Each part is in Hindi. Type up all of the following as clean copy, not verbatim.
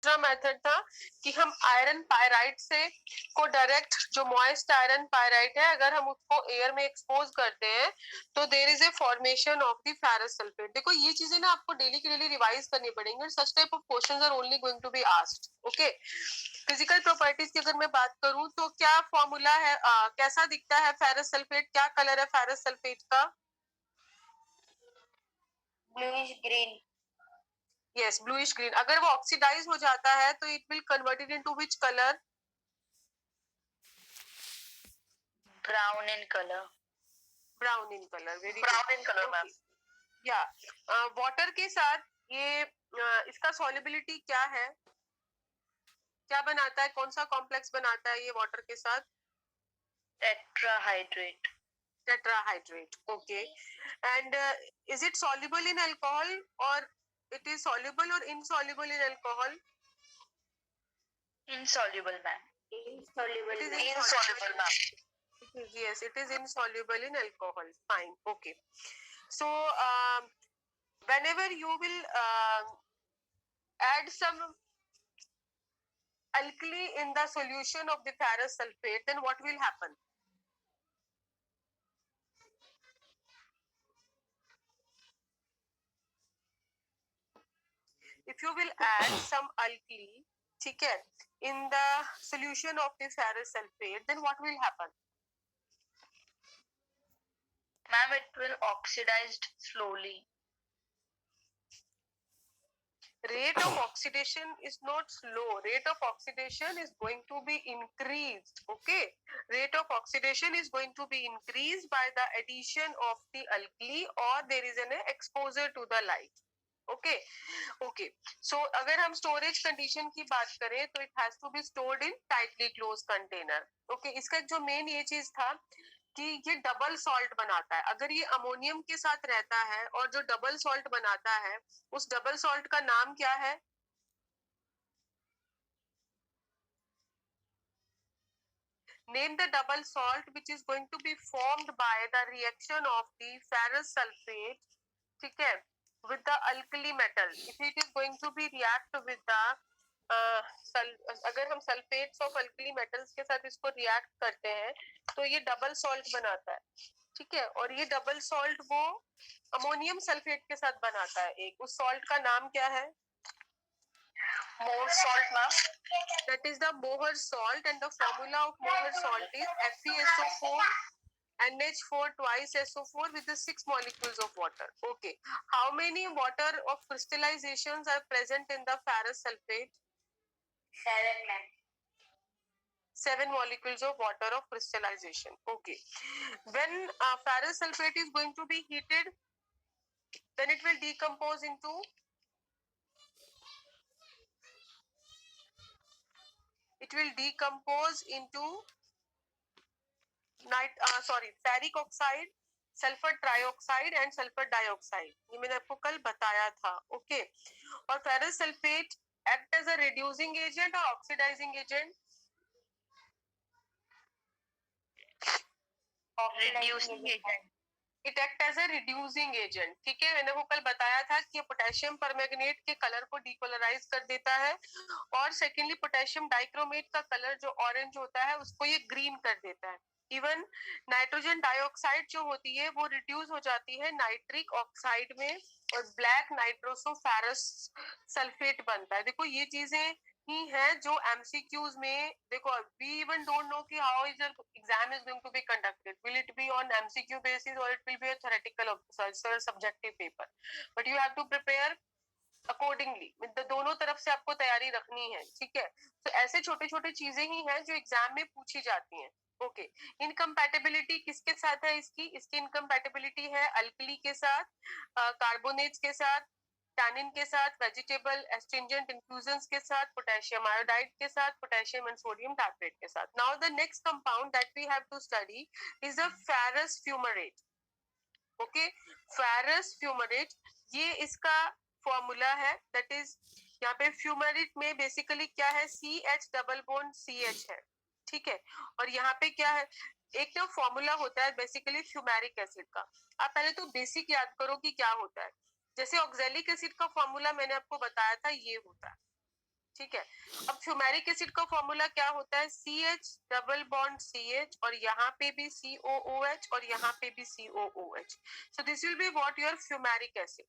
दूसरा मेथड था कि हम आयरन पायराइट से को डायरेक्ट, जो मॉइस्ट आयरन पायराइट है, अगर हम उसको एयर में एक्सपोज करते हैं तो there is a formation of the ferrous sulphate. देखो ये चीजें ना आपको डेली की डेली रिवाइज करनी पड़ेंगी, such type of questions are only going to be asked. Okay, physical properties की अगर मैं बात करूं तो क्या फॉर्मूला है, कैसा दिखता है फेरस सल्फेट, क्या कलर है फेरस सल्फेट का? Bluish green. Yes, bluish green. अगर वो ऑक्सीडाइज हो जाता है तो it will converted into which colour? Brown in colour. Brown in colour, very brown in colour ma'am. या वाटर के साथ ये इसका सॉल्युबिलिटी क्या है, क्या बनाता है, कौन सा कॉम्प्लेक्स बनाता है ये वाटर के साथ? Tetrahydrate. Tetrahydrate, okay. And is it soluble in alcohol or it is soluble or insoluble in alcohol? Insoluble ma'am. It is Insoluble ma'am. yes, it is insoluble in alcohol. Fine, okay. So whenever you will add some alkali in the solution of the ferrous sulfate, then what will happen? If you will add some alkali, ठीक है, in the solution of the ferrous sulfate, then what will happen? Ma'am, it will oxidize slowly. Rate of oxidation is not slow. Rate of oxidation is going to be increased. Okay, rate of oxidation is going to be increased by the addition of the alkali or there is an exposure to the light. Okay okay, so अगर हम स्टोरेज कंडीशन की बात करें तो it has to be stored in tightly close container. Okay, इसका जो मेन ये चीज था कि ये डबल सॉल्ट बनाता है। अगर ये अमोनियम के साथ रहता है और जो डबल सॉल्ट बनाता है, उस डबल सॉल्ट का नाम क्या है? Name the double salt which is going to be formed by the reaction of the ferrous sulfate, ठीक है, with the alkali metal. If it is going to be react with the अगर हम सल्फेट्स ऑफ अल्कली मेटल्स के साथ इसको रिएक्ट करते हैं तो ये डबल सॉल्ट बनाता है, ठीक है। और ये डबल सॉल्ट वो अमोनियम सल्फेट के साथ बनाता है एक, उस सॉल्ट का नाम क्या है? More salt ma'am। That is the Mohr salt and the formula of Mohr salt is FeSO4 NH4 twice SO4 with the 6 molecules of water. Okay, how many water of crystallizations are present in the ferrous sulfate? 7 ma'am। 7 molecules of water of crystallization. Okay, when ferrous sulfate is going to be heated, then it will decompose into ferric oxide, sulphur trioxide and sulphur dioxide, ये मैंने आपको कल बताया था। ओके, और ferrous sulphate act as a reducing agent और oxidising agent? Reducing agent. It act as a reducing agent, ठीक है। मैंने वो कल बताया था कि पोटेशियम परमैंगनेट के कलर को डीकलराइज कर देता है और सेकेंडली पोटेशियम डाइक्रोमेट का कलर जो ऑरेंज होता है उसको ये ग्रीन कर देता है। इवन नाइट्रोजन डाइऑक्साइड जो होती है वो रिड्यूस हो जाती है नाइट्रिक ऑक्साइड में और ब्लैक नाइट्रोसोफेरस सल्फेट बनता है। देखो ये चीजें ही है जो एमसीक्यूज में, देखो वी इवन डोंट नो कि how is your exam is going to be conducted, will it be on MCQ basis और it will be a theoretical subjective paper, but you have to prepare accordingly. दोनों तरफ से आपको तैयारी रखनी है, ठीक है। तो ऐसे छोटे छोटे चीजें ही हैं जो एग्जाम में पूछी जाती हैं। ओके, इनकम्पैटिबिलिटी किसके साथ है इसकी इनकम्पैटिबिलिटी है अल्कली के साथ, कार्बोनेट्स के साथ, टैनिन के साथ, वेजिटेबल एस्ट्रिंजेंट इन्फ्यूजन्स के साथ, पोटेशियम आयोडाइड के साथ, पोटेशियम एंड सोडियम टार्ट्रेट के साथ। Now the next compound that we have to study is the ferrous fumarate. Okay, ferrous fumarate, ये इसका फॉर्मूला है, दैट इज यहाँ पे फ्यूमरेट में बेसिकली क्या है, CH डबल बॉन्ड CH है, ठीक है। और यहाँ पे क्या है, एक तो फॉर्मूला होता है बेसिकली फ्यूमेरिक एसिड का। आप पहले तो बेसिक याद करो कि क्या होता है। जैसे ऑक्जेलिक एसिड का फॉर्मूला मैंने आपको बताया था, ये होता है ठीक है। अब फ्यूमेरिक एसिड का फॉर्मूला क्या होता है, CH डबल बॉन्ड CH और यहाँ पे भी COOH और यहाँ पे भी COOH। So this will be what your fumaric acid.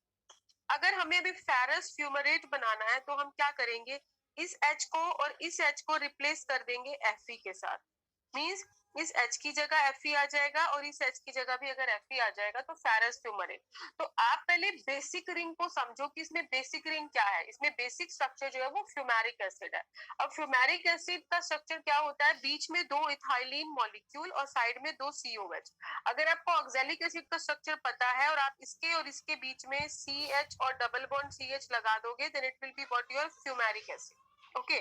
अगर हमें अभी फेरस फ्यूमरेट बनाना है तो हम क्या करेंगे, इस H को और इस H को रिप्लेस कर देंगे Fe के साथ। मींस इस H की जगह Fe आ जाएगा और इस H की जगह भी अगर Fe आ जाएगा तो फेरस फ्यूमरेट। तो आप पहले बेसिक रिंग को समझो कि इसमें बेसिक रिंग क्या है। इसमें बेसिक स्ट्रक्चर जो है वो फ्यूमेरिक एसिड है। अब फ्यूमेरिक एसिड का स्ट्रक्चर क्या होता है, बीच में 2 इथाइलिन मॉलिक्यूल और साइड में 2 COH। अगर आपको ऑक्सैलिक एसिड का स्ट्रक्चर पता है और आप इसके और इसके बीच में CH और डबल बॉन्ड CH लगा दोगे, then it will be what your fumaric acid. Okay.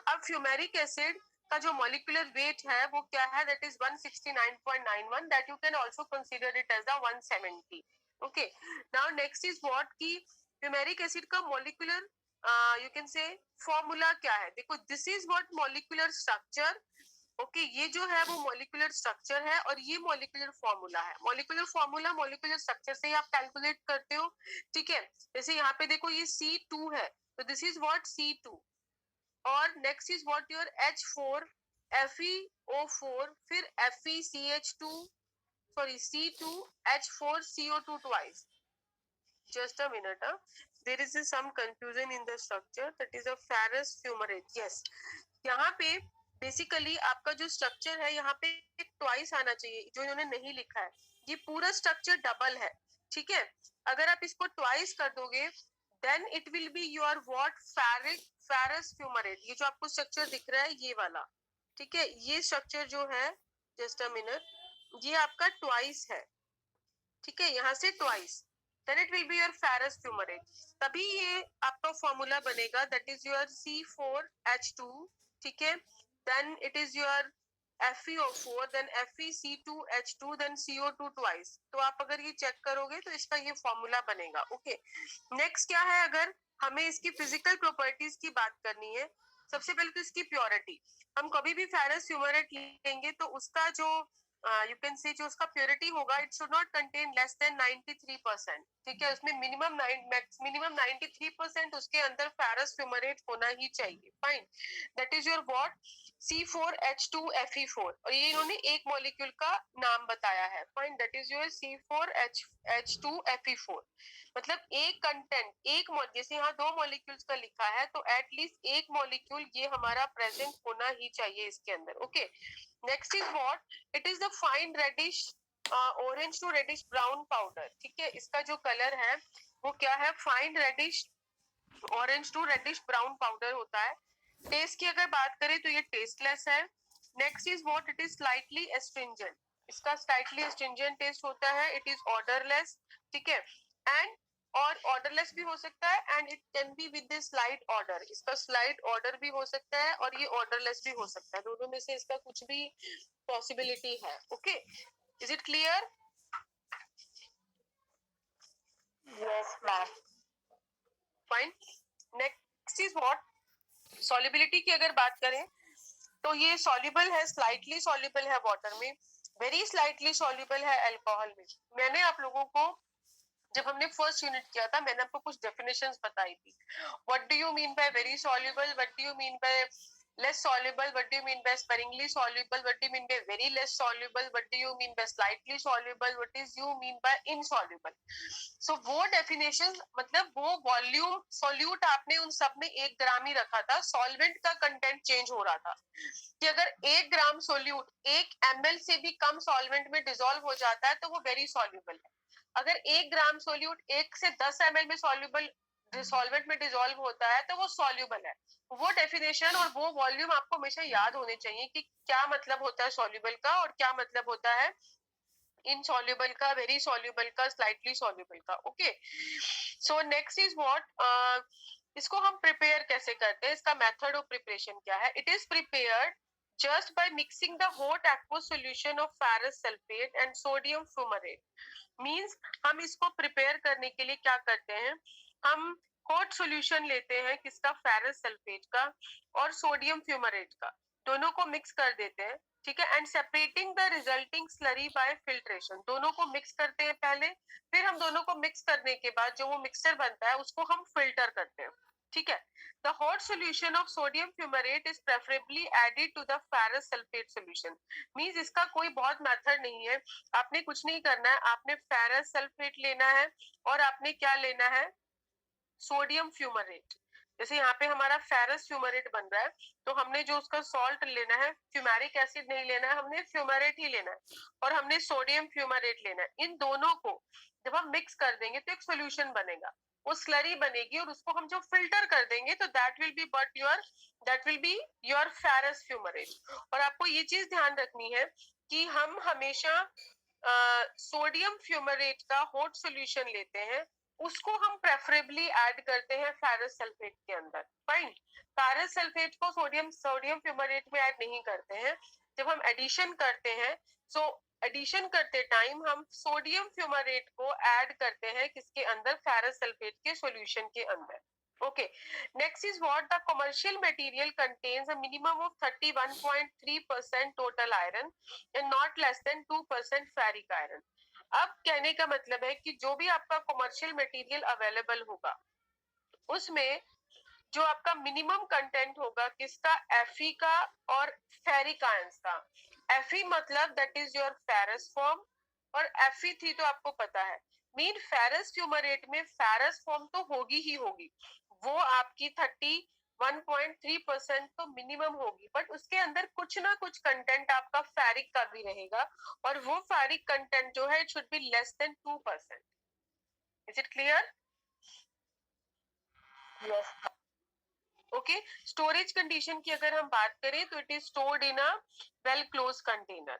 अब फ्यूमेरिक एसिड का जो मॉलिक्यूलर वेट है वो क्या है, that is 169.91, that you can also consider it as the 170। Okay. Now next is what की फ्यूमेरिक एसिड का molecular you can say formula क्या है। देखो, this is what molecular structure. Okay, ये जो है वो मॉलिक्यूलर स्ट्रक्चर है और ये मॉलिक्यूलर फॉर्मूला है। मॉलिक्यूलर फॉर्मूला मॉलिक्यूलर स्ट्रक्चर से ही आप कैलकुलेट करते हो। ठीक है, जैसे यहाँ पे देखो ये C2 है, तो दिस इज व्हाट C2। और next is what your H4 FeO4, फिर FeCH2, sorry C2H4CO2 twice. Just a minute. There is some confusion in the structure. That is a ferrous fumarate. Yes. यहाँ पे बेसिकली आपका जो स्ट्रक्चर है यहाँ पे ट्वाइस आना चाहिए, जो इन्होंने नहीं लिखा है। ये पूरा स्ट्रक्चर डबल है। ठीक है, अगर आप इसको ट्वाइस कर दोगे then it will be your what ferrous fumarate. ये जो आपको स्ट्रक्चर दिख रहा है ये वाला, ठीक है, ये स्ट्रक्चर जो है, जस्ट अ मिनट, ये आपका ट्वाइस है। ठीक है, यहाँ से twice, then it will be your ferrous fumarate। तभी ये आपका फॉर्मूला बनेगा, that is your C4H2। ठीक है, then it is your FeO4, then FeC2H2, then CO2 twice। तो आप अगर ये चेक करोगे तो इसका ये फॉर्मूला बनेगा। ओके, नेक्स्ट क्या है, अगर हमें इसकी फिजिकल प्रॉपर्टीज की बात करनी है, सबसे पहले तो इसकी प्योरिटी। हम कभी भी फेरस फ्यूमरेट लेंगे तो उसका जो यू कैन से जो उसका प्योरिटी होगा, it should not contain less than 93%। ठीक है, उसमें मिनिमम 93% उसके अंदर फेरस फ्यूमरेट होना ही चाहिए। Fine, that is your what C4H2Fe4, और ये इन्होंने एक मॉलिक्यूल का नाम बताया है। Fine, that is your C4H2Fe4। मतलब एक कंटेंट, एक जैसे यहाँ 2 मॉलिक्यूल्स का लिखा है तो एटलीस्ट एक मॉलिक्यूल ये हमारा प्रेजेंट होना ही चाहिए इसके अंदर। Okay, next is what, it is the fine reddish orange to reddish brown powder. ठीक है, इसका जो कलर है वो क्या है, fine reddish orange to reddish brown powder होता है। टेस्ट की अगर बात करें तो ये टेस्टलेस है। Next is what, it is slightly astringent. इसका स्लाइटली एस्ट्रिंजेंट टेस्ट होता है। It is odourless. ठीक है, एंड और ऑर्डरलेस भी हो सकता है and it can be with the slide order. इसका स्लाइड ऑर्डर भी हो सकता है और ये ऑर्डरलेस भी हो सकता है, दोनों में से इसका कुछ भी पॉसिबिलिटी है। Okay, is it clear? Yes, ma'am. Fine, next is what, solubility की अगर बात करें तो ये सॉल्युबल है, स्लाइटली सॉल्युबल है वाटर में, वेरी स्लाइटली सॉल्युबल है अल्कोहल में। मैंने आप लोगों को जब हमने फर्स्ट यूनिट किया था, मैंने आपको कुछ डेफिनेशंस बताई थी। What do you mean by very soluble, what do you mean by less soluble, what do you mean by sparingly soluble, what do you mean by very less soluble, what do you mean by slightly soluble, what is you mean by insoluble। so वो डेफिनेशन, मतलब वो वॉल्यूम सॉल्यूट आपने उन सब में 1 ग्राम ही रखा था, सॉल्वेंट का कंटेंट चेंज हो रहा था कि अगर 1 ग्राम सोल्यूट 1 ml से भी कम सॉल्वेंट में डिसॉल्व हो जाता है तो वो वेरी सॉल्युबल है। अगर 1 ग्राम सोल्यूट 1 से 10 ml में सॉल्युबल सॉल्वेंट में डिसॉल्व होता है तो वो सॉल्युबल है। वो डेफिनेशन और वो वॉल्यूम आपको हमेशा याद होने चाहिए कि क्या मतलब होता है सॉल्युबल का और क्या मतलब होता है इनसॉल्युबल का, वेरी सॉल्युबल का, स्लाइटली सॉल्युबल का। Okay, so next is what, इसको हम प्रिपेयर कैसे करते हैं, इसका मेथड ऑफ प्रिपरेशन क्या है। It is prepared just by mixing the hot aqueous solution of ferrous sulfate and sodium fumarate। Means हम इसको प्रिपेयर करने के लिए क्या करते हैं, हम हॉट सॉल्यूशन लेते हैं किसका, फेरस सल्फेट का और सोडियम फ्यूमरेट का, दोनों को मिक्स कर देते हैं। ठीक है, and separating the resulting slurry bye filtration, दोनों को मिक्स करते हैं पहले, फिर हम दोनों को मिक्स करने के बाद जो वो मिक्सचर बनता है उसको हम फिल्टर करते हैं। ठीक है. The hot solution of sodium fumarate is preferably added to the ferrous sulfate solution. Means इसका कोई बहुत मेथड नहीं है, आपने कुछ नहीं करना है, आपने फेरस सल्फेट लेना है और आपने क्या लेना है, सोडियम फ्यूमरेट. जैसे यहाँ पे हमारा फेरस फ्यूमरेट बन रहा है, तो हमने जो उसका सॉल्ट लेना है, फ्यूमेरिक एसिड नहीं लेना है, हमने फ्यूमरेट ही लेना है और हमने सोडियम फ्यूमरेट लेना है. इन दोनों को जब हम मिक्स कर देंगे तो एक सोल्यूशन बनेगा, वो स्लरी बनेगी और उसको हम जब फिल्टर कर देंगे तो that will be your ferrous fumarate. और आपको ये चीज ध्यान रखनी है कि हम हमेशा सोडियम फ्यूमरेट का हॉट सॉल्यूशन लेते हैं, उसको हम प्रेफरेबली ऐड करते हैं फेरस सल्फेट के अंदर. फाइन. फेरस सल्फेट को सोडियम फ्यूमरेट में ऐड नहीं करते हैं. जब हम एडिशन करते हैं, सो एडिशन करते टाइम हम सोडियम फ्यूमरेट को ऐड करते हैं किसके अंदर, फेरस सल्फेट के सॉल्यूशन के अंदर. Okay, next is what the commercial material contains a minimum of 31.3% total iron and not less than 2% ferric iron. अब कहने का मतलब है कि जो भी आपका कमर्शियल मटेरियल अवेलेबल होगा उसमें जो आपका मिनिमम कंटेंट होगा किसका, Fe का और फेरिक आयंस का. Fe मतलब that is your ferrous form और Fe3 तो आपको पता है. मीन फेरस फ्यूमरेट में फेरस फॉर्म तो होगी ही होगी, वो आपकी 31.3% तो मिनिमम होगी, बट उसके अंदर कुछ ना कुछ कंटेंट आपका फेरिक का भी रहेगा और वो फेरिक कंटेंट जो है it should be less than 2%. Is it clear? Yes. Okay. Storage condition की अगर हम बात करें तो it is stored in a well close container.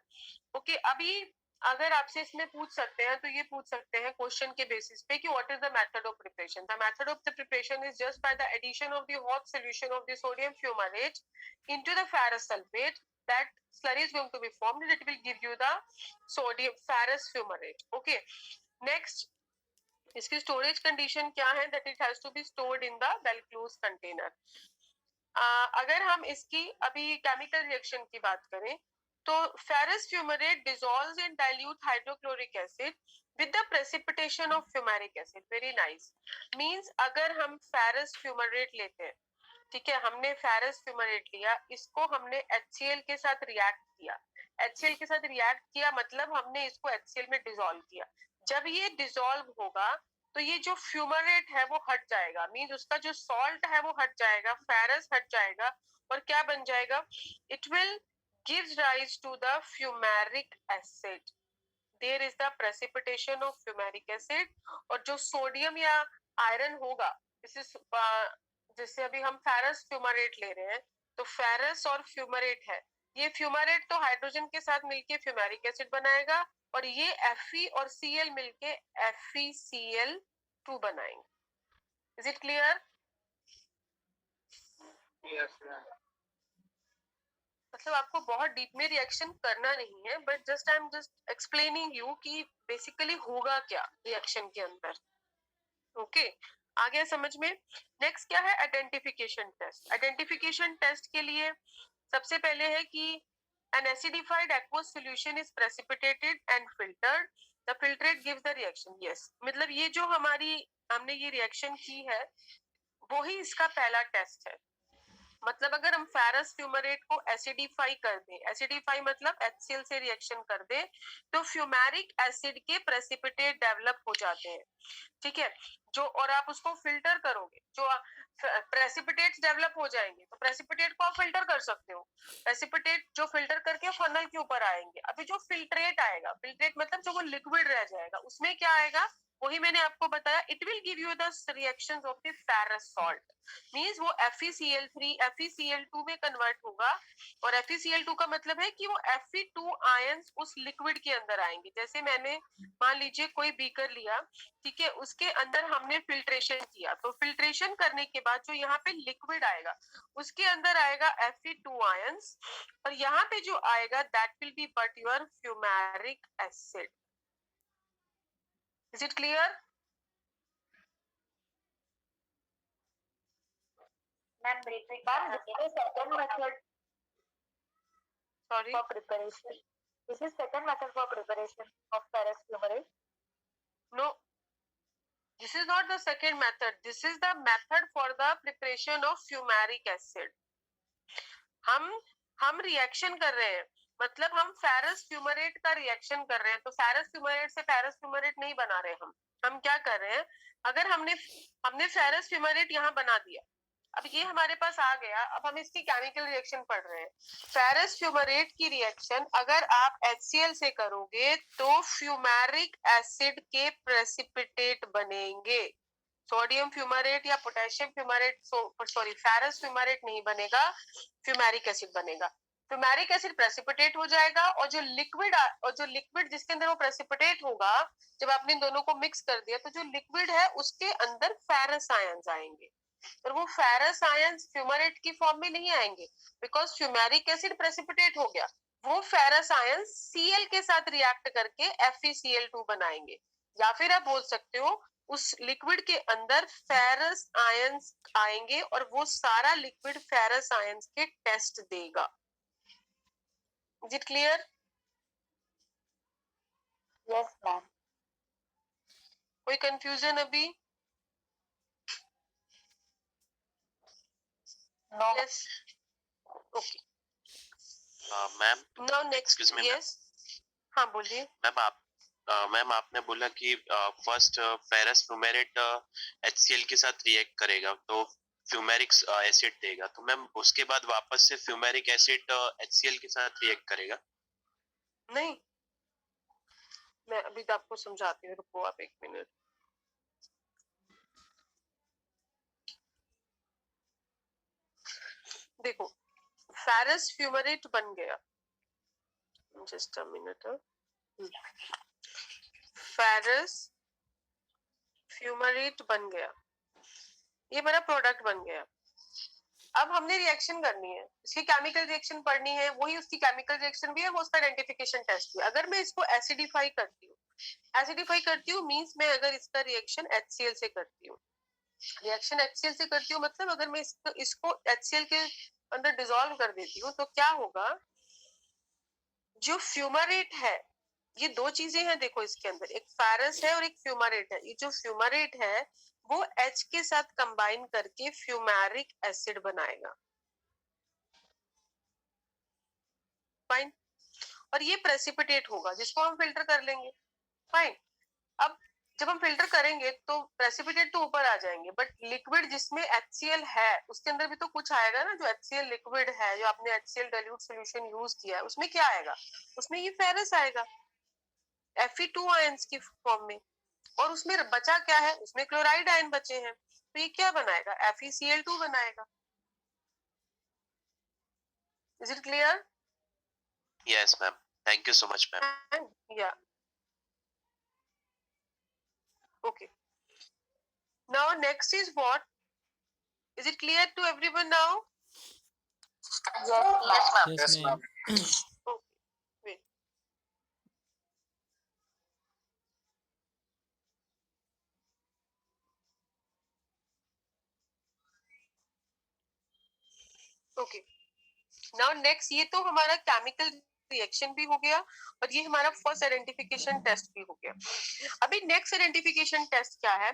Okay. अभी अगर आपसे इसमें पूछ सकते हैं तो ये पूछ सकते हैं क्वेश्चन के बेसिस पे कि what is the method of preparation. The method of the preparation is just by the addition of the hot solution of the sodium fumarate into the ferrous sulphate. that slurry is going to be formed and it will give you the sodium ferrous fumarate. Okay, next, इसकी स्टोरेज कंडीशन क्या है, that it has to be stored in the well close container. अगर हम इसकी अभी केमिकल रिएक्शन की बात करें तो ferrous fumarate dissolves in dilute hydrochloric acid with the precipitation of fumaric acid. Very nice. Means अगर हम फेरस फ्यूमरेट लेते हैं, ठीक है, हमने फेरस फ्यूमरेट लिया, इसको हमने HCl के साथ रिएक्ट किया. HCl के साथ रिएक्ट किया मतलब हमने इसको HCl में डिसॉल्व किया. जब ये डिसॉल्व होगा तो ये जो फ्यूमरेट है वो हट जाएगा, मींस उसका जो सॉल्ट है वो हट जाएगा, फेरस हट जाएगा और क्या बन जाएगा, it will gives rise to the fumaric acid. There is the precipitation of fumaric acid. और जो सोडियम या आयरन होगा, जैसे अभी हम फेरस फ्यूमरेट ले रहे हैं तो फेरस और फ्यूमरेट है, ये फ्यूमरेट तो हाइड्रोजन के साथ मिलके फ्यूमेरिक एसिड बनाएगा और ये Fe और Cl मिलके FeCl2 बनाएंगे. Is it clear? Yes. मतलब आपको बहुत डीप में रिएक्शन करना नहीं है, but just I am just explaining you कि बेसिकली होगा क्या रिएक्शन के अंदर. ओके, आ गया समझ में? नेक्स्ट क्या है, आइडेंटिफिकेशन टेस्ट. आइडेंटिफिकेशन टेस्ट के लिए सबसे पहले है कि an acidified aqueous solution is precipitated and filtered. The filtrate gives the reaction. Yes, मतलब ये जो हमने ये रिएक्शन की है वो ही इसका पहला टेस्ट है. मतलब अगर हम फेरस फ्यूमरेट को एसिडिफाई कर दें, एसिडिफाई मतलब HCl से रिएक्शन कर दें, तो फ्यूमेरिक एसिड के प्रेसिपिटेट डेवलप हो जाते हैं. ठीक है, जो और आप उसको फिल्टर करोगे, जो प्रेसिपिटेट्स डेवलप हो जाएंगे तो प्रेसिपिटेट को आप फिल्टर कर सकते हो. प्रेसिपिटेट जो फिल्टर करके फनल के ऊपर आएंगे. अभी जो फिल्ट्रेट आएगा, फिल्ट्रेट मतलब जो वो लिक्विड रह जाएगा, उसमें क्या आएगा वही मैंने आपको बताया, it will give you the reactions of the ferrous salt. Means वो FeCl3 FeCl2 में कन्वर्ट होगा और FeCl2 का मतलब है कि वो Fe2 आयंस उस लिक्विड के अंदर आएंगे. जैसे मैंने मान लीजिए कोई बीकर लिया, ठीक है, उसके अंदर हमने फिल्ट्रेशन किया, तो फिल्ट्रेशन करने के बाद जो यहाँ पे लिक्विड आएगा उसके अंदर आएगा Fe2 आयंस और यहाँ पे जो आएगा that will be but your fumaric acid. Is it clear? Ma'am, this is second method Sorry, for preparation. This is second method for preparation of ferrous fumarate. no, This is not the second method. This is the method for the preparation of fumaric acid. हम रिएक्शन कर रहे हैं, मतलब हम फेरस फ्यूमरेट का रिएक्शन कर रहे हैं, तो फेरस फ्यूमरेट से फेरस फ्यूमरेट नहीं बना रहे हम क्या कर रहे हैं, अगर हमने फेरस फ्यूमरेट यहाँ बना दिया, अब ये हमारे पास आ गया, अब हम इसकी केमिकल रिएक्शन पढ़ रहे हैं। फेरस फ्यूमरेट की रिएक्शन अगर आप HCl से करोगे तो फ्यूमेरिक एसिड के प्रेसिपिटेट बनेंगे। सोडियम फ्यूमरेट या potassium fumarate, sorry ferrous fumarate नहीं बनेगा, फ्यूमेरिक एसिड बनेगा। फ्यूमेरिक एसिड प्रेसिपिटेट हो जाएगा और जो लिक्विड जिसके अंदर वो प्रेसिपिटेट होगा, जब आपने इन दोनों को मिक्स कर दिया तो जो लिक्विड है उसके अंदर फेरस आयंस आएंगे, और वो फेरस आयंस फ्यूमरेट की फॉर्म में नहीं आएंगे, बिकॉज फ्यूमेरिक एसिड प्रेसिपिटेट हो गया। वो फेरस आयंस Cl के साथ रिएक्ट करके FeCl2 बनाएंगे, या फिर आप बोल सकते हो उस लिक्विड के अंदर फेरस आयंस आएंगे और वो सारा लिक्विड फेरस आयंस के टेस्ट देगा। Is it clear? Yes, ma'am. कोई कंफ्यूजन अभी? No. Yes, okay. Ma'am now next, Excuse me, yes, हाँ बोलिए। मैम आपने बोला कि फर्स्ट फेरस फ्यूमेरेट HCl के साथ रिएक्ट करेगा तो फ्यूमेरिक एसिड देगा, तो मैम उसके बाद वापस से फ्यूमेरिक एसिड HCl के साथ रिएक्ट करेगा? नहीं, मैं अभी तो आपको समझाती हूँ, रुको आप एक मिनट। देखो, फेरस फ्यूमरेट बन गया, just a minute. Ferrous fumarate बन गया, ये मेरा प्रोडक्ट बन गया। अब हमने रिएक्शन करनी है, इसकी केमिकल रिएक्शन पढ़नी है, वही उसकी केमिकल रिएक्शन भी है, वो उसका आइडेंटिफिकेशन टेस्ट भी है। अगर मैं इसको एसिडिफाई करती हूँ मींस मैं अगर इसका रिएक्शन HCl से करती हूँ, मतलब अगर मैं इसको HCl के अंदर डिसॉल्व कर देती हूँ तो क्या होगा, जो फ्यूमरेट है, ये दो चीजें हैं देखो इसके अंदर, एक फेरस है और एक फ्यूमरेट है। ये जो फ्यूमरेट है वो H के साथ कंबाइन करके फ्यूमेरिक एसिड बनाएगा, फाइन, और ये प्रेसिपिटेट होगा जिसको हम फिल्टर कर लेंगे, फाइन। अब जब हम फिल्टर करेंगे तो प्रेसिपिटेट तो ऊपर आ जाएंगे, बट लिक्विड जिसमें HCl है उसके अंदर भी तो कुछ आएगा ना, जो HCl लिक्विड है, जो आपने HCl डाइल्यूट सॉल्यूशन यूज किया है, उसमें क्या आएगा, उसमें ये फेरस आएगा Fe2 आयंस की फॉर्म में, और उसमें बचा क्या है, उसमें क्लोराइड आयन बचे हैं, तो ये क्या बनाएगा, FeCl2 बनाएगा। Is it clear? Yes ma'am, thank you so much ma'am. या okay, now next is what, is it clear to everyone now? Yes, ma'am. Yes, ma'am. Okay, wait. Okay, now next, ये तो हमारा केमिकल रिएक्शन भी हो गया और ये हमारा फर्स्ट आइडेंटिफिकेशन टेस्ट भी हो गया। अभी नेक्स्ट आइडेंटिफिकेशन टेस्ट क्या है?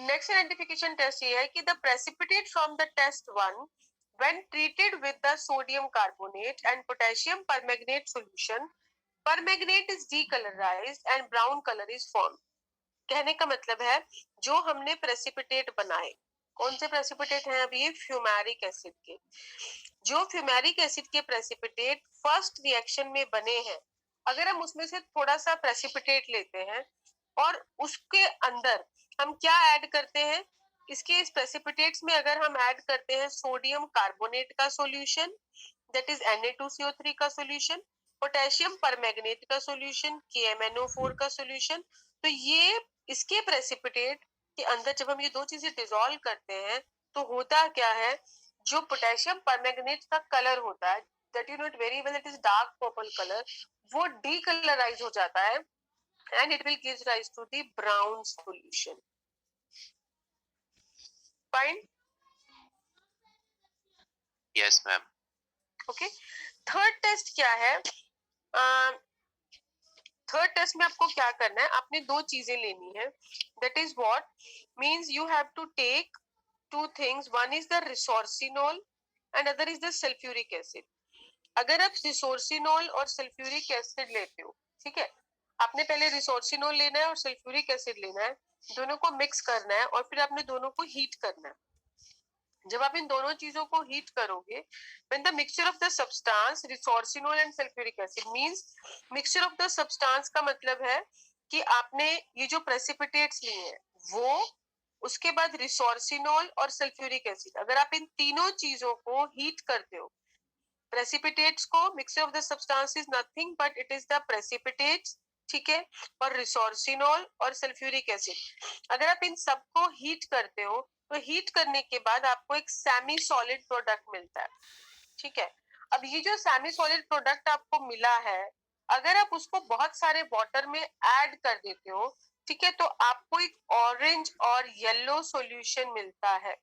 नेक्स्ट आइडेंटिफिकेशन टेस्ट ये है कि the precipitate from the test 1 when treated with the sodium carbonate and potassium permanganate solution, permanganate is decolorized and brown color is formed। कहने का मतलब है जो हमने प्रेसिपिटेट बनाए, कौन से प्रेसिपिटेट हैं अभी, फ्यूमेरिक एसिड के, जो फ्यूमेरिक एसिड के प्रेसिपिटेट फर्स्ट रिएक्शन में बने हैं, अगर हम उसमें से थोड़ा सा प्रेसिपिटेट लेते हैं और उसके अंदर हम क्या ऐड करते हैं, इसके इस प्रेसिपिटेट्स में अगर हम ऐड करते हैं सोडियम कार्बोनेट का सॉल्यूशन, दैट इज Na2CO3 का सॉल्यूशन, पोटेशियम परमैंगनेट का सॉल्यूशन, KMnO4 का सॉल्यूशन, तो ये इसके प्रेसिपिटेट के अंदर जब हम ये दो चीजें डिसॉल्व करते हैं तो होता क्या है, जो पोटेशियम परमैंगनेट का कलर होता है, that you know it very well, it is dark purple colour, वो डीकलराइज हो जाता है and it will give rise to the brown solution, fine? Yes ma'am. okay, third test क्या है, थर्ड टेस्ट में आपको क्या करना है, आपने दो चीजें लेनी है. That is what means you have to take two things. One is the resorcinol and other is the sulfuric acid. अगर आप रिसोर्सिनोल और सल्फ्यूरिक एसिड लेते हो, ठीक है, आपने पहले रिसोर्सिनोल लेना है और सल्फ्यूरिक एसिड लेना है, दोनों को मिक्स करना है और फिर आपने दोनों को हीट करना है. जब आप इन दोनों चीजों को हीट करोगे, when the mixture of the substance resorcinol and sulfuric acid means mixture of the substance का मतलब है कि आपने ये जो प्रेसिपिटेट्स लिए हैं वो, उसके बाद रिसोर्सिनोल और सल्फ्यूरिक एसिड, अगर आप इन तीनों चीजों को हीट करते हो, प्रेसिपिटेट्स को, mixture of the substance is nothing but it is the precipitates, ठीक है, और रिसोर्सिनोल और सल्फ्यूरिक एसिड, अगर आप इन सबको हीट करते हो तो हीट करने के बाद आपको एक सेमी सॉलिड प्रोडक्ट मिलता है. ठीक है, अब ये जो सेमी सॉलिड प्रोडक्ट आपको मिला है, अगर आप उसको बहुत सारे वाटर में ऐड कर देते हो, ठीक है, तो आपको एक ऑरेंज और येलो सॉल्यूशन मिलता है.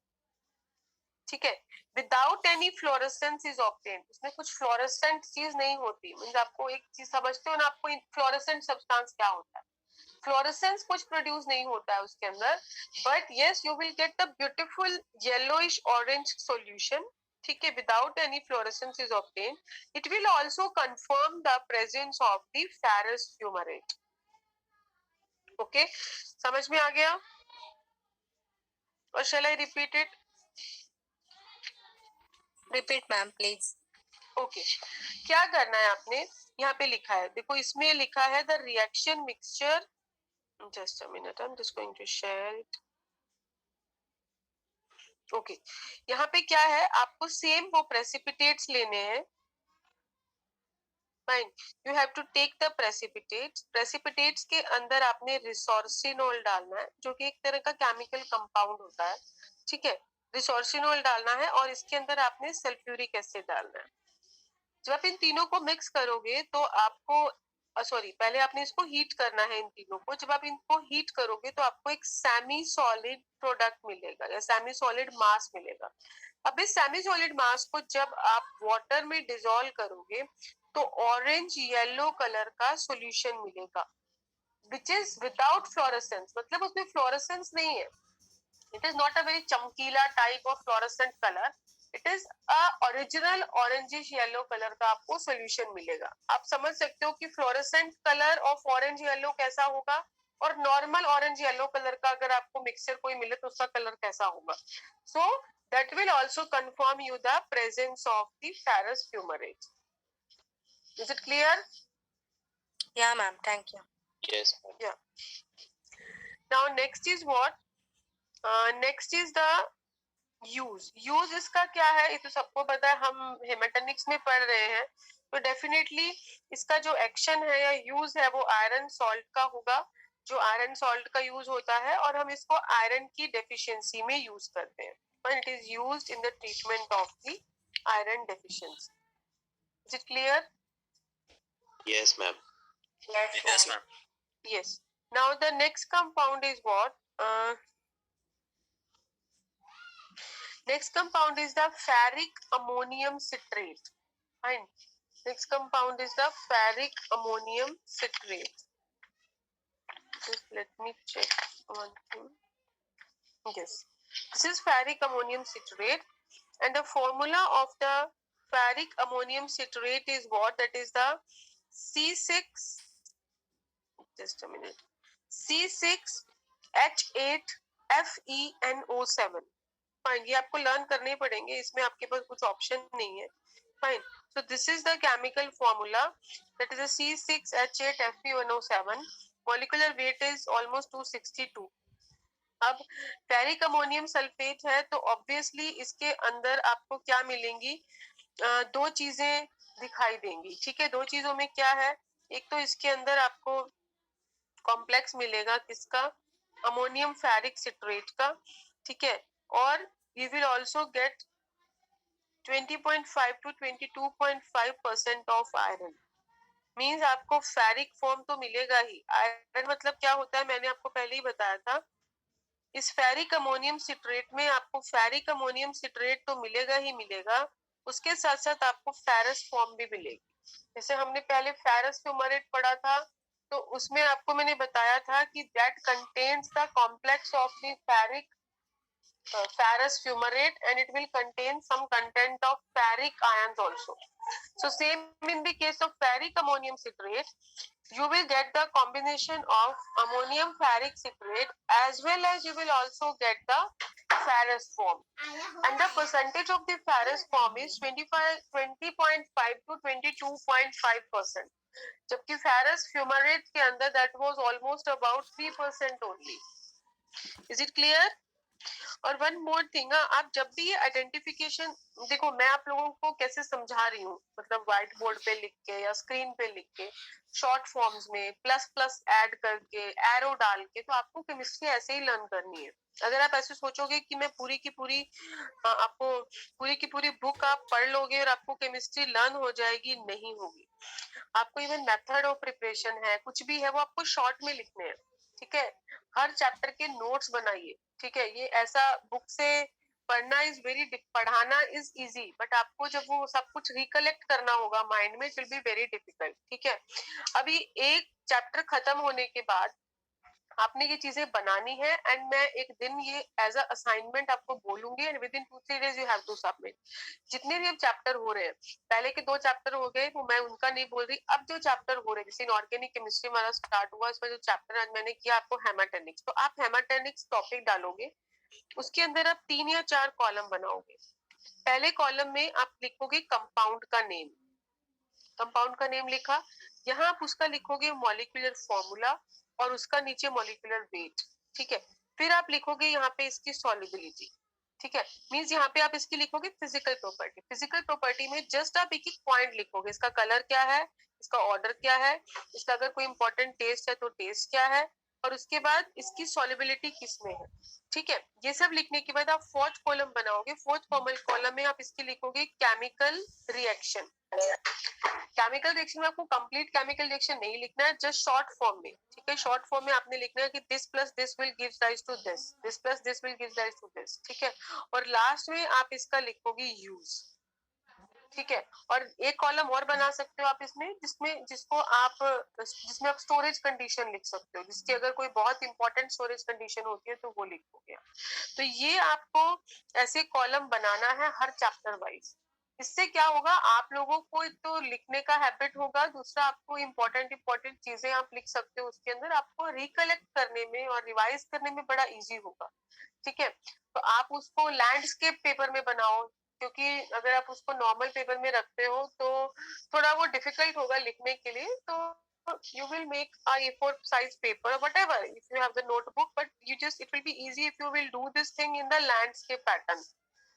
ठीक है, without any fluorescence is obtained. इसमें कुछ फ्लोरेसेंट चीज नहीं होती. मींस आपको एक चीज समझते हो ना, आपको फ्लोरेसेंट सब्सटेंस क्या होता है, फ्लोरेसेंस कुछ प्रोड्यूस नहीं होता है उसके अंदर, but yes you will get the beautiful yellowish orange solution. ठीक है, without any fluorescence is obtained. It will also confirm the presence of the ferrous fumarate. Okay, समझ में आ गया? और shall I repeat it? Repeat, ma'am, please. Okay, क्या करना है आपने, यहाँ पे लिखा है, देखो इसमें लिखा है the reaction mixture. Just a minute, I am just going to share it. Okay, यहाँ पे क्या है, आपको सेम वो प्रेसिपिटेट्स लेने हैं. Fine, you have to take the precipitates. Precipitates के अंदर आपने रिसोर्सिनोल डालना है, जो कि एक तरह का केमिकल कंपाउंड होता है. ठीक है, रिसोर्सिनोल डालना है और इसके अंदर आपने सल्फ्यूरिक एसिड डालना है. जब आप इन तीनों को मिक्स करोगे तो आपको, सॉरी, पहले आपने इसको हीट करना है इन तीनों को. जब आप इनको हीट करोगे तो आपको एक सेमी सॉलिड प्रोडक्ट मिलेगा या सेमी सॉलिड मास मिलेगा. अब इस सेमी सॉलिड मास को जब आप वाटर में डिसॉल्व करोगे तो ऑरेंज येलो कलर का सॉल्यूशन मिलेगा, विच इज विदाउट फ्लोरेसेंस. मतलब उसमें फ्लोरेसेंस नहीं है. It is not a very चमकीला type of fluorescent colour. It is original orangish yellow colour का आपको सॉल्यूशन मिलेगा. आप समझ सकते हो कि fluorescent colour of orange yellow कैसा होगा और नॉर्मल ऑरेंज येलो कलर का अगर आपको मिक्सचर कोई मिले तो उसका कलर कैसा होगा. So that will also confirm you the presence of the ferrous fumarate. Is it clear? Yeah, ma'am. Thank you. Yes, ma'am. Yeah. Now next is what? Next is the use इसका क्या है, ये तो सबको पता है, हम हेमाटोनिक्स में पढ़ रहे हैं. तो डेफिनेटली इसका जो एक्शन है या यूज है वो आयरन सॉल्ट का होगा, जो आयरन सॉल्ट का यूज होता है और हम इसको आयरन की डेफिशिएंसी में यूज करते हैं. But it is used in the treatment of the iron deficiency. Is it clear? Yes, ma'am. Yes, ma'am. Yes. Now the next compound is what? Next compound is the ferric ammonium citrate. Fine. Next compound is the ferric ammonium citrate. Just let me check one thing. Yes, this is ferric ammonium citrate, and the formula of the ferric ammonium citrate is what? That is the C6. Just a minute. C6H8FeNO7. Fine, ये आपको लर्न करने पड़ेंगे, इसमें आपके पास कुछ ऑप्शन नहीं है. Fine, so this is the chemical formula, that is a C6H8FeNO7. molecular weight is almost 262. अब फेरिक अमोनियम सल्फेट है तो ऑब्वियसली इसके अंदर आपको क्या मिलेंगी, दो चीजें दिखाई देंगी. ठीक है, दो चीजों में क्या है, एक तो इसके अंदर आपको कॉम्प्लेक्स मिलेगा किसका, अमोनियम फेरिक सिट्रेट का. ठीक है, और you will also get 20.5 to 22.5% of iron. Means आपको फेरिक फॉर्म तो मिलेगा ही. आयरन मतलब क्या होता है, मैंने आपको पहले ही बताया था. इस फेरिक अमोनियम सिट्रेट में आपको फेरिक अमोनियम सिट्रेट तो मिलेगा ही मिलेगा, उसके साथ साथ आपको फेरस फॉर्म भी मिलेगी. जैसे हमने पहले फेरस फ्यूमरेट पढ़ा था, तो उसमें आपको मैंने बताया था कि that contains the complex of the ferrous fumarate and it will contain some content of ferric ions also. So same in the case of ferric ammonium citrate, you will get the combination of ammonium ferric citrate as well as you will also get the ferrous form. And the percentage of the ferrous form is 20.5 to 22.5%. जबकि ferrous fumarate के अंदर that was almost about 3% only. Is it clear? और वन मोर थिंग, आप जब भी ये आइडेंटिफिकेशन, देखो मैं आप लोगों को कैसे समझा रही हूँ, मतलब व्हाइट बोर्ड पे लिख के या स्क्रीन पे लिख के शॉर्ट फॉर्म्स में प्लस प्लस ऐड करके एरो डाल के, तो आपको केमिस्ट्री ऐसे ही लर्न करनी है. अगर आप ऐसे सोचोगे कि मैं पूरी की पूरी आपको पूरी की पूरी बुक आप पढ़ लोगे और आपको केमिस्ट्री लर्न हो जाएगी, नहीं होगी. आपको इवन मेथड ऑफ प्रिपरेशन है, कुछ भी है, वो आपको शॉर्ट में लिखने हैं. ठीक है, हर चैप्टर के नोट्स बनाइए. ठीक है, ये ऐसा बुक से पढ़ना इज वेरी, पढ़ाना इज इजी, बट आपको जब वो सब कुछ रिकलेक्ट करना होगा माइंड में, it will be very difficult. ठीक है, अभी एक चैप्टर खत्म होने के बाद आपने ये चीजें बनानी है एंड मैं एक दिन ये एज अ असाइनमेंट आपको बोलूंगी and within 2-3 days you have to submit. जितने भी अब चैप्टर हो रहे हैं, पहले के 2 चैप्टर हो गए, वो मैं उनका नहीं बोल रही. अब जो चैप्टर हो रहे हैं, जैसे इनऑर्गेनिक केमिस्ट्री हमारा स्टार्ट हुआ, इसमें जो चैप्टर आज मैंने किया आपको हेमाटेनिक्स, तो आप हेमाटेनिक्स टॉपिक डालोगे, उसके अंदर आप 3 या 4 कॉलम बनाओगे. पहले कॉलम में आप लिखोगे कंपाउंड का नेम. कंपाउंड का नेम लिखा, यहाँ आप उसका लिखोगे मॉलिक्यूलर फॉर्मूला और उसका नीचे मॉलिक्यूलर वेट. ठीक है, फिर आप लिखोगे यहाँ पे इसकी सॉल्युबिलिटी. ठीक है, मींस यहाँ पे आप इसकी लिखोगे फिजिकल प्रॉपर्टी. फिजिकल प्रॉपर्टी में जस्ट आप एक एक पॉइंट लिखोगे, इसका कलर क्या है, इसका ऑर्डर क्या है, इसका अगर कोई इंपॉर्टेंट टेस्ट है तो टेस्ट क्या है, और उसके बाद इसकी सॉल्युबिलिटी किस में है. ठीक है, ये सब लिखने के बाद आप फोर्थ कॉलम बनाओगे. फोर्थ कॉलम में आप इसकी लिखोगे केमिकल रिएक्शन. केमिकल रिएक्शन में आपको कंप्लीट केमिकल रिएक्शन नहीं लिखना है, जस्ट शॉर्ट फॉर्म में. ठीक है, शॉर्ट फॉर्म में आपने लिखना है कि this plus this will give rise to this, this plus this will give rise to this. ठीक है, और लास्ट में आप इसका लिखोगे यूज. ठीक है, और एक कॉलम और बना सकते हो आप इसमें, जिसमें आप स्टोरेज कंडीशन लिख सकते हो, जिसकी अगर कोई बहुत इंपॉर्टेंट स्टोरेज कंडीशन होती है तो वो लिखोगे. तो ये आपको ऐसे कॉलम बनाना है हर चैप्टर वाइज. इससे क्या होगा, आप लोगों को तो लिखने का हैबिट होगा, दूसरा आपको इंपॉर्टेंट चीजें आप लिख सकते हो उसके अंदर, आपको रिकलेक्ट करने में और रिवाइज करने में बड़ा इजी होगा. ठीक है, तो आप उसको लैंडस्केप पेपर में बनाओ, क्योंकि अगर आप उसको नॉर्मल पेपर में रखते हो तो थोड़ा वो डिफिकल्ट होगा लिखने के लिए. तो you will make a A4 size paper or whatever if you have the notebook, but it will be easy if you will do this thing in the landscape pattern.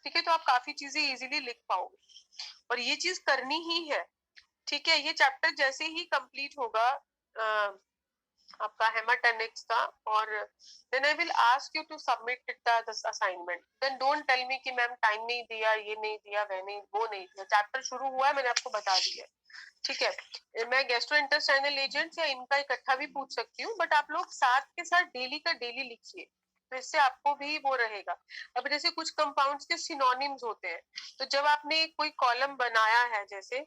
ठीक है, तो आप काफी चीजें इजीली लिख पाओगे और ये चीज करनी ही है. ठीक है, ये चैप्टर जैसे ही कंप्लीट होगा आपका हेमाटेनिक्स का, और then I will ask you to submit the assignment. Then don't tell me कि मैम टाइम नहीं दिया, ये नहीं दिया, वो नहीं दिया. चैप्टर शुरू हुआ है, मैंने आपको बता दिया. ठीक है, मैं गैस्ट्रोइंटेस्टाइनल एजेंट्स या इनका इकट्ठा भी पूछ सकती हूँ, बट आप लोग साथ के साथ डेली का डेली लिखिए, तो इससे आपको भी वो रहेगा. अब जैसे कुछ कंपाउंड्स के सिनोनिम्स होते हैं, तो जब आपने कोई कॉलम बनाया है, जैसे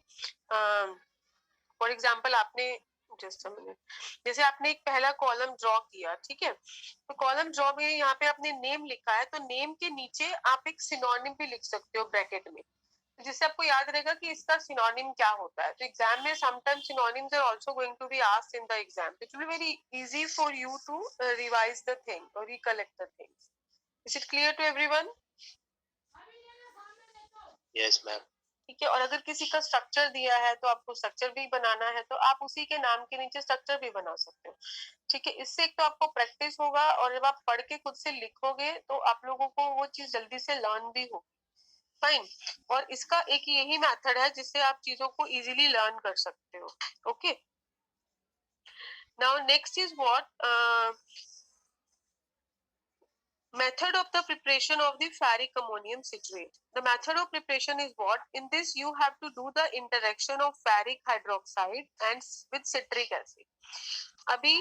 फॉर एग्जाम्पल आपने जस्ट अ मिनट, जैसे आपने एक पहला कॉलम ड्रॉ किया. ठीक है, तो कॉलम ड्रॉ में यहाँ पे आपने नेम लिखा है, तो नेम के नीचे आप एक सिनोनिम भी लिख सकते हो ब्रैकेट में, जिससे आपको याद रहेगा कि इसका सिनोनिम क्या होता है. तो एग्जाम में sometimes synonyms are also going to be asked in the exam. It will be very easy for you to revise the thing और recollect the things. Is it clear to everyone? Yes ma'am. ठीक है, और अगर किसी का स्ट्रक्चर दिया है तो आपको स्ट्रक्चर भी बनाना है, तो आप उसी के नाम के नीचे स्ट्रक्चर भी बना सकते हो. ठीक है, इससे एक तो आपको प्रैक्टिस होगा, और जब आप पढ़ के खुद से लिखोगे तो आप लोगों को वो चीज जल्दी से लर्न भी होगी. फाइन, और इसका एक यही मेथड है जिससे आप चीजों को इजीली लर्न कर सकते हो. Okay, now next is what method of the preparation of the ferric ammonium citrate. The method of preparation is what? In this you have to do the interaction of ferric hydroxide and with citric acid. अभी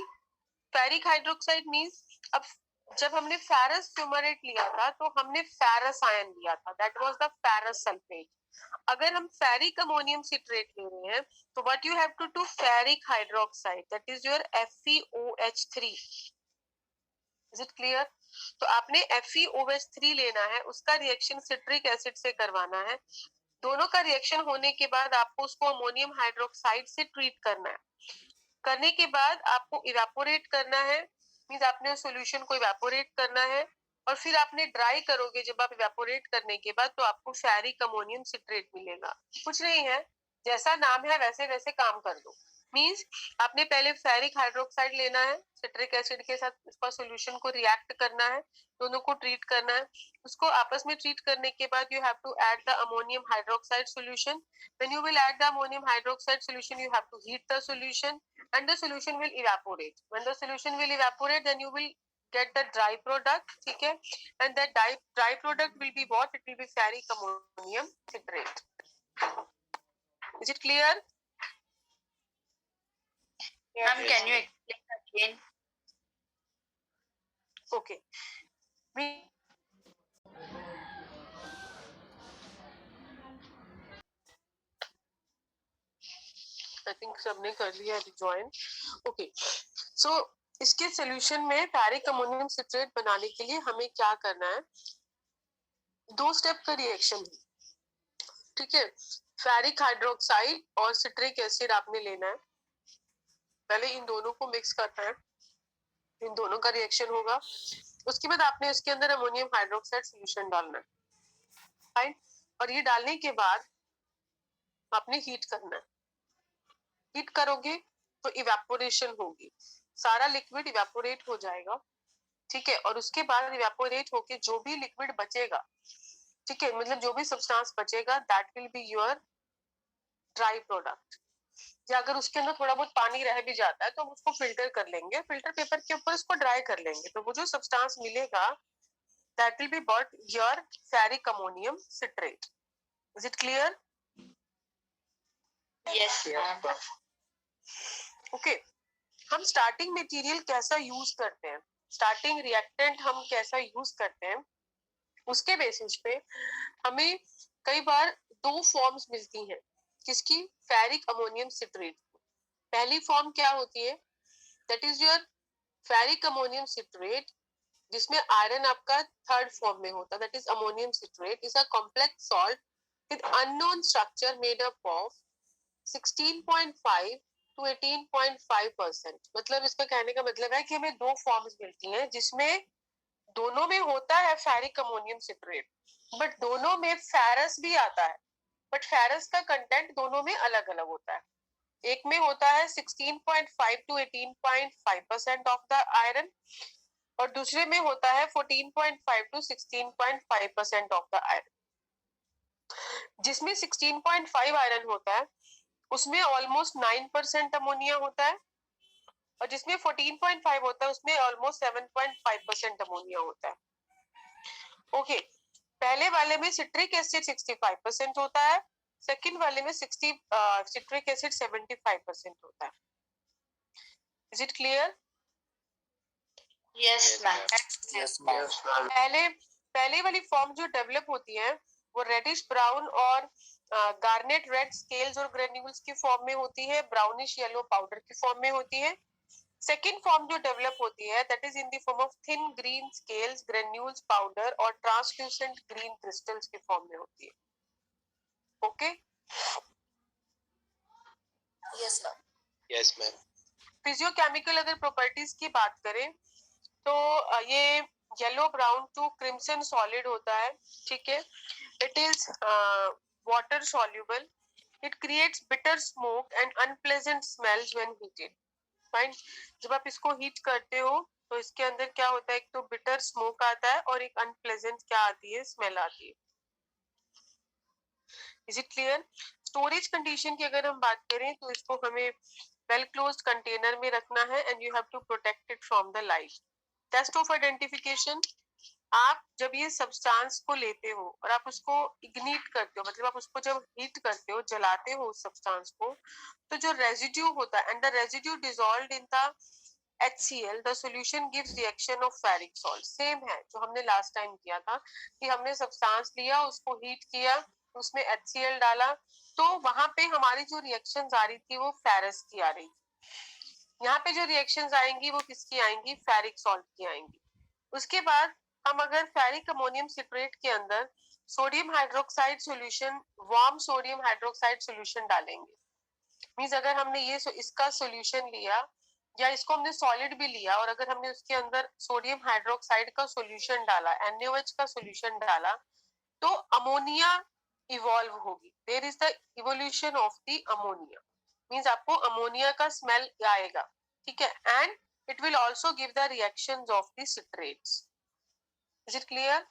ferric hydroxide means, अब जब हमने ferrous fumarate लिया था तो हमने ferrous ion लिया था, that was the ferrous sulfate. अगर हम फेरिक अमोनियम सिट्रेट ले रहे हैं तो what you have to do, ferric hydroxide, that is your FeOH3. Is it clear? तो आपने FeOH3 लेना है, उसका रिएक्शन सिट्रिक एसिड से करवाना है. दोनों का रिएक्शन होने के बाद आपको उसको अमोनियम हाइड्रोक्साइड से ट्रीट करना है. करने के बाद आपको इवेपोरेट करना है, मींस आपने सॉल्यूशन को इवेपोरेट करना है और फिर आपने ड्राई करोगे. जब आप इवेपोरेट करने के बाद तो आपको फेरिक अमोनियम सिट्रेट मिलेगा. कुछ नहीं है, जैसा नाम है वैसे वैसे काम कर दो. मींस आपने पहले फेरिक हाइड्रोक्साइड लेना है, सिट्रिक एसिड के साथ उसका सॉल्यूशन को रिएक्ट करना है, दोनों को ट्रीट करना है. उसको आपस में ट्रीट करने के बाद you have to add the ammonium hydroxide solution. When you will add the ammonium hydroxide solution, you have to heat the solution and the solution will evaporate. When the solution will evaporate, then you will get the dry product, ठीक है? And that dry product will be what? It will be ferric ammonium citrate. Is it clear? Ma'am, can you explain again? Okay. I think सबने कर लिया अभी ज्वाइन. ओके, सो इसके सॉल्यूशन में फेरिक अमोनियम सिट्रेट बनाने के लिए हमें क्या करना है? 2 स्टेप का रिएक्शन है, ठीक है? फेरिक हाइड्रोक्साइड और सिट्रिक एसिड आपने लेना है. पहले इन दोनों को मिक्स करना है, इन दोनों का रिएक्शन होगा. उसके बाद आपने उसके अंदर अमोनियम हाइड्रोक्साइड सॉल्यूशन डालना है, फाइन. और ये डालने के बाद आपने हीट करना है. हीट करोगे तो इवेपोरेशन होगी, सारा लिक्विड इवेपोरेट हो जाएगा, ठीक है? और उसके बाद इवेपोरेट होके जो भी लिक्विड बचेगा, ठीक है, मतलब जो भी सब्सटेंस बचेगा, that will be your dry product. या अगर उसके अंदर थोड़ा बहुत पानी रह भी जाता है तो हम उसको फिल्टर कर लेंगे, फिल्टर पेपर के ऊपर उसको ड्राई कर लेंगे, तो वो जो सब्सटेंस मिलेगा that will be but your ferric ammonium citrate. Is it clear? Yes, ma'am. Okay, हम स्टार्टिंग मटेरियल कैसा यूज करते हैं, स्टार्टिंग रिएक्टेंट हम कैसा यूज करते हैं, उसके बेसिस पे हमें कई बार 2 फॉर्म्स मिलती हैं. किसकी? Ferric ammonium citrate. पहली फॉर्म क्या होती है? That is your ferric ammonium citrate, जिसमें आयरन आपका थर्ड फॉर्म में होता है. That is ammonium citrate is a complex salt with unknown structure made up of 16.5 to 18.5%. मतलब इसका कहने का मतलब है कि हमें 2 फॉर्म्स मिलती हैं जिसमें दोनों में होता है फेरिक अमोनियम सिट्रेट, बट दोनों में फेरस भी आता है, बट फेरस का कंटेंट दोनों में अलग अलग होता है. एक में होता है 16.5 to 18.5% ऑफ द आयरन और दूसरे में होता है 14.5 to 16.5% ऑफ द आयरन. जिसमें 16.5 आयरन होता है उसमें ऑलमोस्ट 9% अमोनिया होता है और जिसमें 14.5 होता है उसमें ऑलमोस्ट 7.5% अमोनिया होता है. ओके, पहले वाले में सिट्रिक एसिड 65% होता है, सेकंड वाले में सिट्रिक एसिड 75% होता है. Is it clear? Yes, ma'am. Yes, ma'am. पहले वाली फॉर्म जो डेवलप होती है वो रेडिश ब्राउन और गार्नेट रेड स्केल्स और ग्रेन्यूल्स की फॉर्म में होती है, ब्राउनिश येलो पाउडर की फॉर्म में होती है. सेकेंड फॉर्म जो डेवलप होती है that is in the form of thin green scales, granules, powder और ट्रांसल्यूसेंट ग्रीन क्रिस्टल्स की फॉर्म में होती है. Okay? Yes, ma'am. Yes, ma'am. Physiochemical अगर प्रॉपर्टीज की बात करें तो ये yellow brown to crimson solid होता है, ठीक है? It is water soluble. It creates bitter smoke and unpleasant smells when heated. Fine. जब आप इसको हीट करते हो तो इसके अंदर क्या होता है? एक तो बिटर स्मोक आता है और एक अनप्लेजेंट क्या आती है? स्मेल आती है. Is it clear? Storage condition की अगर हम बात करें तो इसको हमें वेल क्लोज्ड कंटेनर में रखना है and you have to protect it from the light. Test of identification, आप जब ये सब्सटेंस को लेते हो और आप उसको इग्निट करते हो, मतलब आप उसको जब हीट करते हो, जलाते हो उस सब्सटेंस को, तो जो रेजिड्यू होता है and the residue dissolved in the HCl, the solution gives reaction of ferric salt. Same है जो हमने लास्ट टाइम किया था कि हमने सब्सटेंस लिया, उसको हीट किया, उसमें HCl डाला, तो वहां पे हमारी जो रिएक्शंस आ रही थी वो फेरस की आ रही थी। यहाँ पे जो रिएक्शंस आएंगी वो किसकी आएंगी, फेरिक सॉल्ट की आएंगी। उसके बाद हम अगर फेरिक अमोनियम सिट्रेट के अंदर sodium hydroxide solution, warm sodium hydroxide solution डालेंगे, मींस अगर हमने ये इसका सॉल्यूशन लिया या इसको हमने सॉलिड भी लिया और अगर हमने उसके अंदर सोडियम हाइड्रोक्साइड का सॉल्यूशन डाला, NaOH का सॉल्यूशन डाला, तो अमोनिया इवॉल्व होगी। There is the evolution of the ammonia, means आपको अमोनिया का स्मेल आएगा, ठीक है, and it will also give the reactions of the citrates. Is it clear?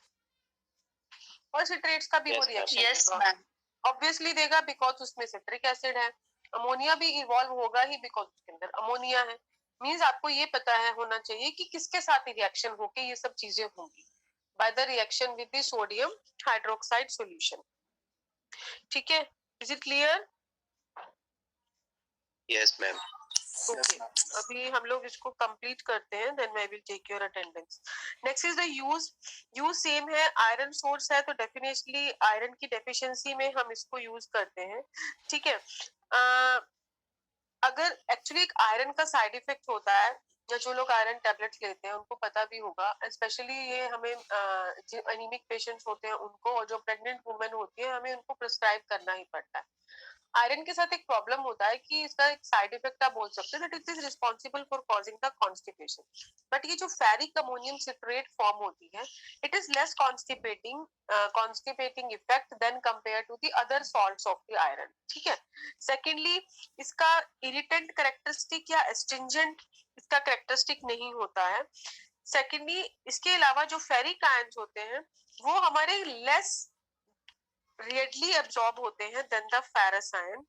और सिट्रेट्स का भी वो रिएक्शन Yes, ma'am. ऑब्वियसली देगा बिकॉज उसमें सिट्रिक एसिड है। अमोनिया भी इवॉल्व होगा ही बिकॉज उसके अंदर अमोनिया है। मींस आपको ये पता है होना चाहिए कि किसके साथ रिएक्शन होके ये सब चीजें होंगी, by the reaction with the sodium hydroxide solution. ठीक है, is it clear? Yes ma'am. Okay, अभी हम लोग इसको कंप्लीट करते हैं, then I will take your attendance. Next is the use same है, आयरन सोर्स है तो डेफिनेटली आयरन की डेफिशिएंसी में हम इसको यूज करते हैं। ठीक है, अगर एक्चुअली एक आयरन का साइड इफेक्ट होता है, या जो लोग आयरन टैबलेट्स लेते हैं उनको पता भी होगा, स्पेशली ये हमें जो एनीमिक पेशेंट्स होते हैं उनको, और जो प्रेग्नेंट वुमेन होती है हमें उनको प्रिस्क्राइब करना ही पड़ता है। आयरन के साथ एक प्रॉब्लम होता है कि इसका एक साइड इफेक्ट आप बोल सकते हैं that it is responsible for causing the constipation, but ये जो फेरिक अमोनियम सिट्रेट फॉर्म होती है, it is less constipating effect than compare to the other salts of the iron. ठीक है, सेकेंडली इसका इरिटेंट कैरेक्टरिस्टिक या एस्ट्रिंजेंट इसका कैरेक्टरिस्टिक नहीं होता है। सेकेंडली इसके अलावा जो फेरिक आयंस होते हैं वो हमारे लेस readily absorb होते हैं than the ferrous ion.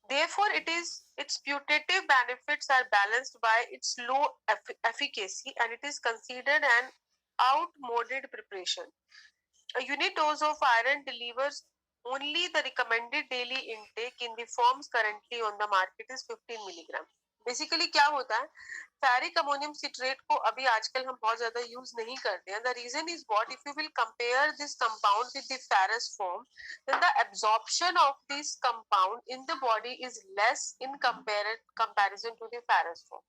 Therefore, its putative benefits are balanced by its low efficacy, and it is considered an outmoded preparation. A unit dose of iron delivers only the recommended daily intake in the forms currently on the market is 15 milligram. Basically क्या होता है, फेरिक अमोनियम सिट्रेट को अभी आजकल हम बहुत ज्यादा यूज नहीं करते हैं। The reason is what, if you will compare this compound with the ferrous form, then the absorption of this compound in the body is less in comparison to the ferrous form.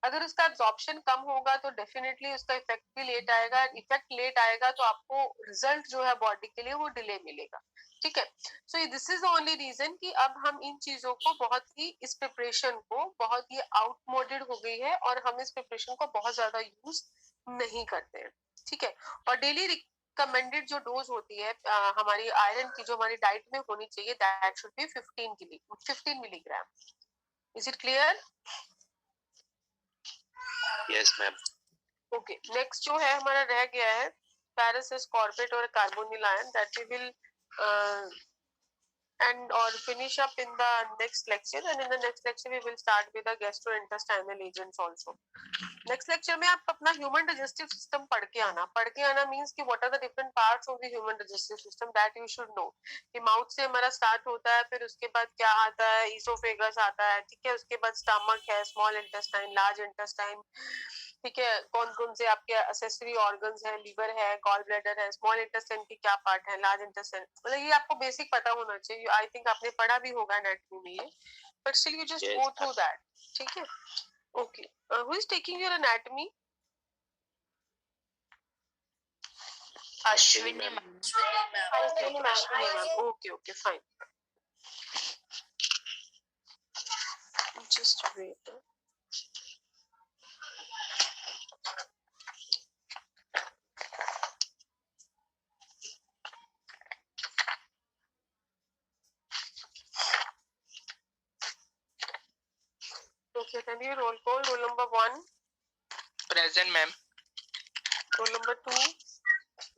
अगर उसका एब्जॉर्प्शन कम होगा तो डेफिनेटली उसका इफेक्ट भी लेट आएगा, इफेक्ट लेट आएगा तो आपको रिजल्ट जो है बॉडी के लिए वो डिले मिलेगा। ठीक है, so this is the only reason कि अब हम इन चीजों को बहुत ही, इस प्रिपरेशन को बहुत ही आउटमोडेड हो गई है और हम इस प्रिपरेशन को बहुत ज्यादा यूज नहीं करते हैं। ठीक है, और डेली रिकमेंडेड जो डोज होती है हमारी आयरन की, जो हमारी डाइट में होनी चाहिए, that should be 15 milligram. Is it clear? Yes ma'am. Okay, next जो है हमारा रह गया है फेरस एस्कॉर्बिट और carbonyl iron, that we will and or finish up in the next lecture, and in the next lecture we will start with the gastrointestinal agents also. Next lecture में आप अपना ह्यूमन डाइजेस्टिव सिस्टम पढ़ के आना मींस कि what are the different parts of the human digestive system, that you should know. कि माउथ से हमारा स्टार्ट होता है, फिर उसके बाद क्या आता है, ईसोफेगस आता है, ठीक है, उसके बाद स्टमक है, स्मॉल इंटेस्टाइन, लार्ज इंटेस्टाइन, ठीक है, कौन कौन से आपके एक्सेसरी ऑर्गन्स हैं, लीवर है, गॉल ब्लैडर है, स्मॉल इंटेस्टाइन के क्या पार्ट है, लार्ज इंटेस्टाइन, मतलब ये आपको बेसिक पता होना चाहिए। आई थिंक आपने पढ़ा भी होगा एनाटॉमी में ये, but still you just go through that. ठीक है, okay, who is taking your anatomy? Ashwini ma'am. Ashwini ma'am. Okay, fine. Just wait. Okay, can you roll call? Roll number 1. Present, ma'am. Roll number 2.